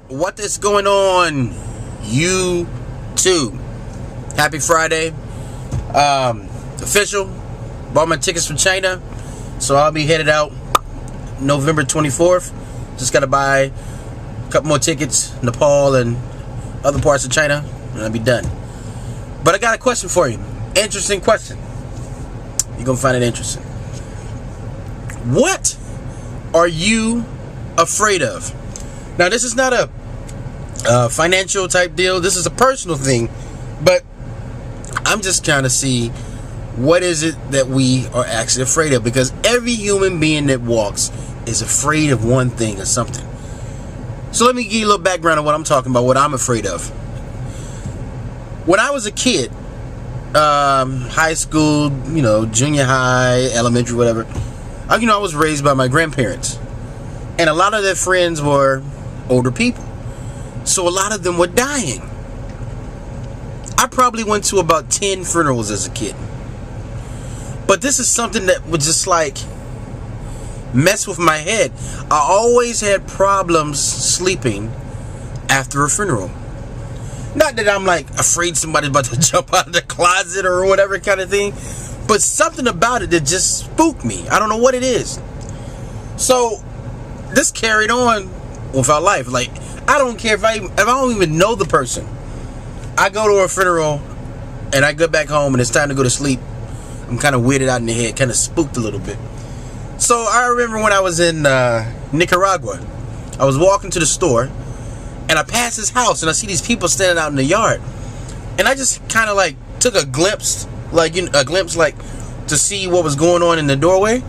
What is going on, YouTube? Happy Friday. Official. Bought my tickets from China, so I'll be headed out November 24th. Just gotta buy a couple more tickets, Nepal and other parts of China, and I'll be done. But I got a question for you. Interesting question. You're gonna find it interesting. What are you afraid of? Now, this is not a financial type deal. This is a personal thing, but I'm just trying to see what is it that we are actually afraid of, because every human being that walks is afraid of one thing or something. So let me give you a little background on what I'm talking about, what I'm afraid of. When I was a kid, high school, junior high, elementary, whatever, I was raised by my grandparents, and a lot of their friends were older people, so a lot of them were dying. I probably went to about 10 funerals as a kid, but this is something that would just like mess with my head. I always had problems sleeping after a funeral. Not that I'm like afraid somebody's about to jump out of the closet or whatever kind of thing, but something about it that just spooked me. I don't know what it is. So this carried on with our life. Like, I don't care if I don't even know the person. I go to a funeral and I go back home and it's time to go to sleep. I'm kind of weirded out in the head, kind of spooked a little bit. So I remember when I was in Nicaragua, I was walking to the store and I passed his house and I see these people standing out in the yard, and I just kind of like took a glimpse, like to see what was going on in the doorway.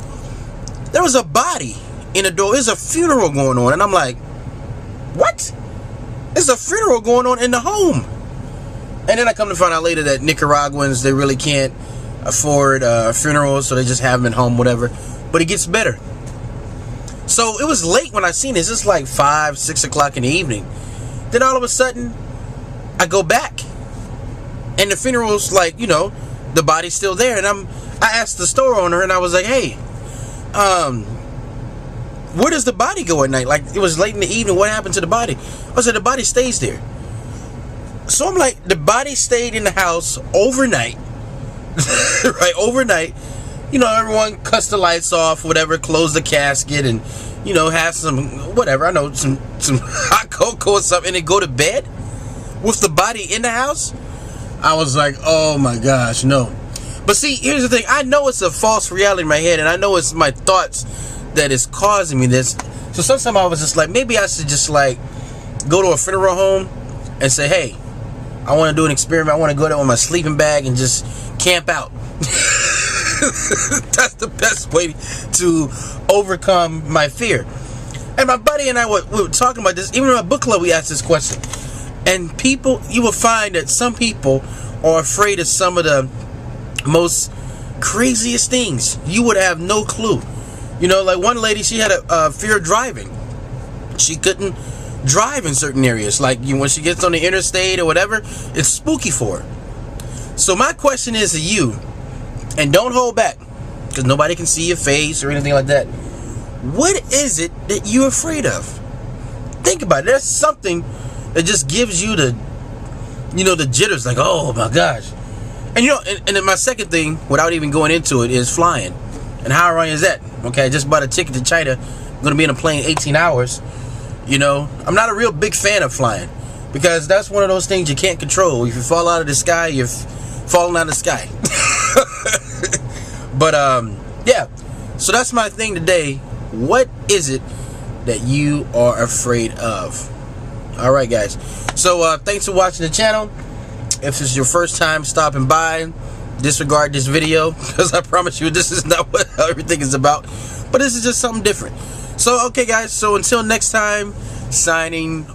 There was a body in the door. There's a funeral going on, and I'm like, what? There's a funeral going on in the home. And then I come to find out later that Nicaraguans, they really can't afford funerals, so they just have them at home, whatever. But it gets better. So it was late when I seen this. It's like 5, 6 o'clock in the evening. Then all of a sudden, I go back, and the funeral's like, the body's still there. And I asked the store owner, and I was like, hey, where does the body go at night? Like, it was late in the evening. What happened to the body? I said, the body stays there. So I'm like, the body stayed in the house overnight. Right, overnight. Everyone cuts the lights off, whatever, close the casket, and, have some, whatever, I know, some hot cocoa or something, and then go to bed with the body in the house. I was like, oh my gosh, no. But see, here's the thing. I know it's a false reality in my head, and I know it's my thoughts that is causing me this. So sometimes I was just like, maybe I should just like go to a funeral home and say, hey, I want to do an experiment. I want to go there with my sleeping bag and just camp out. That's the best way to overcome my fear. And my buddy and I we were talking about this. Even in my book club, we asked this question. And people, you will find that some people are afraid of some of the most craziest things. You would have no clue. Like one lady, she had a fear of driving. She couldn't drive in certain areas. Like when she gets on the interstate or whatever, it's spooky for her. So my question is to you, and don't hold back, because nobody can see your face or anything like that. What is it that you're afraid of? Think about it. There's something that just gives you the, the jitters, like, oh my gosh. And and then my second thing, without even going into it, is flying. And how ironic is that? Okay, I just bought a ticket to China. I'm going to be in a plane 18 hours. I'm not a real big fan of flying, because that's one of those things you can't control. If you fall out of the sky, you're falling out of the sky. But yeah, so that's my thing today. What is it that you are afraid of? All right, guys, so thanks for watching the channel. If this is your first time stopping by, disregard this video, because I promise you this is not what everything is about, but this is just something different. So okay, guys, so until next time, signing